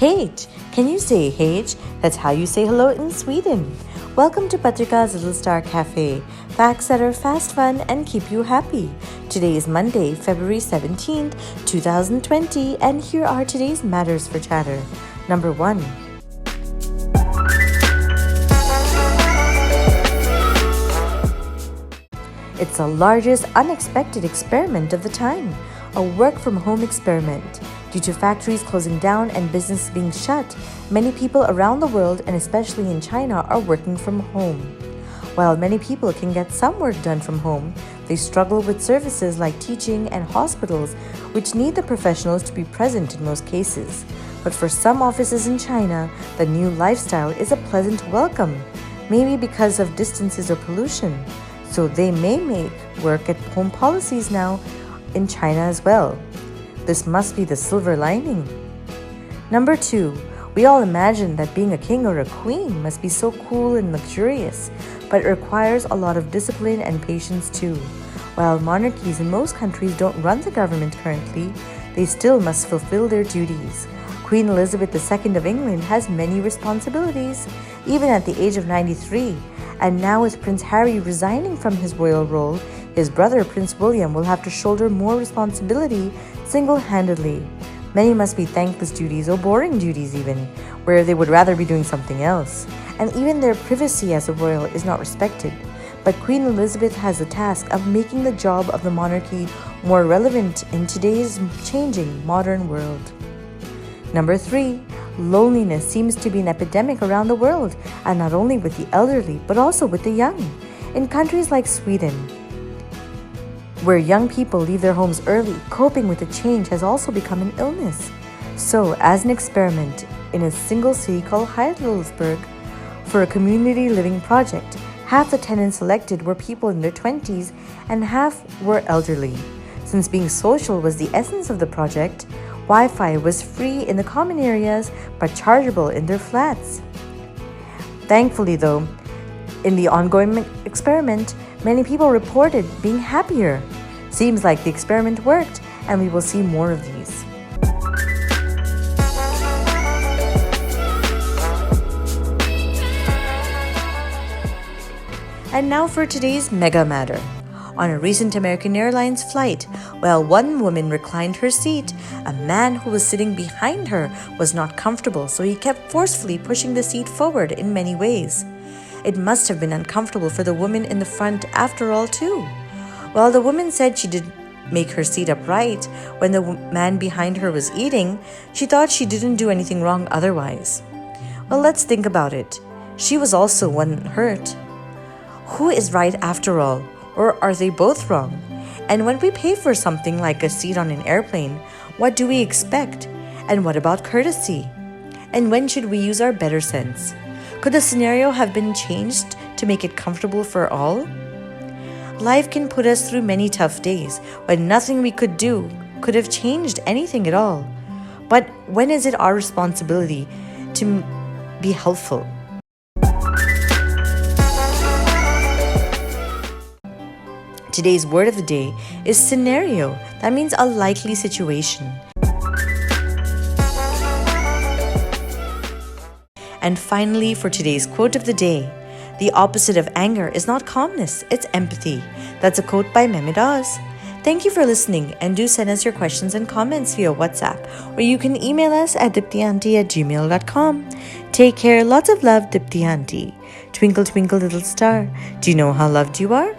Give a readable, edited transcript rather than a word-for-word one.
Hej! Can you say Hej? That's how you say hello in Sweden. Welcome to Patrika's Little Star Cafe. Facts that are fast, fun, and keep you happy. Today is Monday, February 17th, 2020, and here are today's matters for chatter. Number 1. It's the largest unexpected experiment of the time, a work-from-home experiment. Due to factories closing down and business being shut, many people around the world, and especially in China, are working from home. While many people can get some work done from home, they struggle with services like teaching and hospitals, which need the professionals to be present in most cases. But for some offices in China, the new lifestyle is a pleasant welcome, maybe because of distances or pollution. So they may make work at home policies now in China as well. This must be the silver lining. Number 2, we all imagine that being a king or a queen must be so cool and luxurious, but it requires a lot of discipline and patience too. While monarchies in most countries don't run the government currently, they still must fulfill their duties. Queen Elizabeth II of England has many responsibilities, even at the age of 93. And now with Prince Harry resigning from his royal role, his brother Prince William will have to shoulder more responsibility single-handedly. Many must be thankless duties or boring duties even, where they would rather be doing something else. And even their privacy as a royal is not respected. But Queen Elizabeth has the task of making the job of the monarchy more relevant in today's changing modern world. Number 3. Loneliness seems to be an epidemic around the world, and not only with the elderly, but also with the young. In countries like Sweden, where young people leave their homes early, coping with the change has also become an illness. So, as an experiment in a single city called Heidelberg, for a community living project, half the tenants selected were people in their 20s and half were elderly. Since being social was the essence of the project, Wi-Fi was free in the common areas but chargeable in their flats. Thankfully though, in the ongoing experiment, many people reported being happier. Seems like the experiment worked, and we will see more of these. And now for today's Mega Matter. On a recent American Airlines flight, while one woman reclined her seat, a man who was sitting behind her was not comfortable, so he kept forcefully pushing the seat forward in many ways. It must have been uncomfortable for the woman in the front after all too. While the woman said she did make her seat upright when the man behind her was eating, she thought she didn't do anything wrong otherwise. Well, let's think about it. She was also one hurt. Who is right after all? Or are they both wrong? And when we pay for something like a seat on an airplane, what do we expect? And what about courtesy? And when should we use our better sense? Could the scenario have been changed to make it comfortable for all? Life can put us through many tough days when nothing we could do could have changed anything at all. But when is it our responsibility to be helpful? Today's word of the day is scenario. That means a likely situation. And finally, for today's quote of the day, the opposite of anger is not calmness, it's empathy. That's a quote by Mehmet Oz. Thank you for listening, and do send us your questions and comments via WhatsApp, or you can email us at diptyanti@gmail.com. Take care, lots of love, Dipti Auntie. Twinkle, twinkle, little star, do you know how loved you are?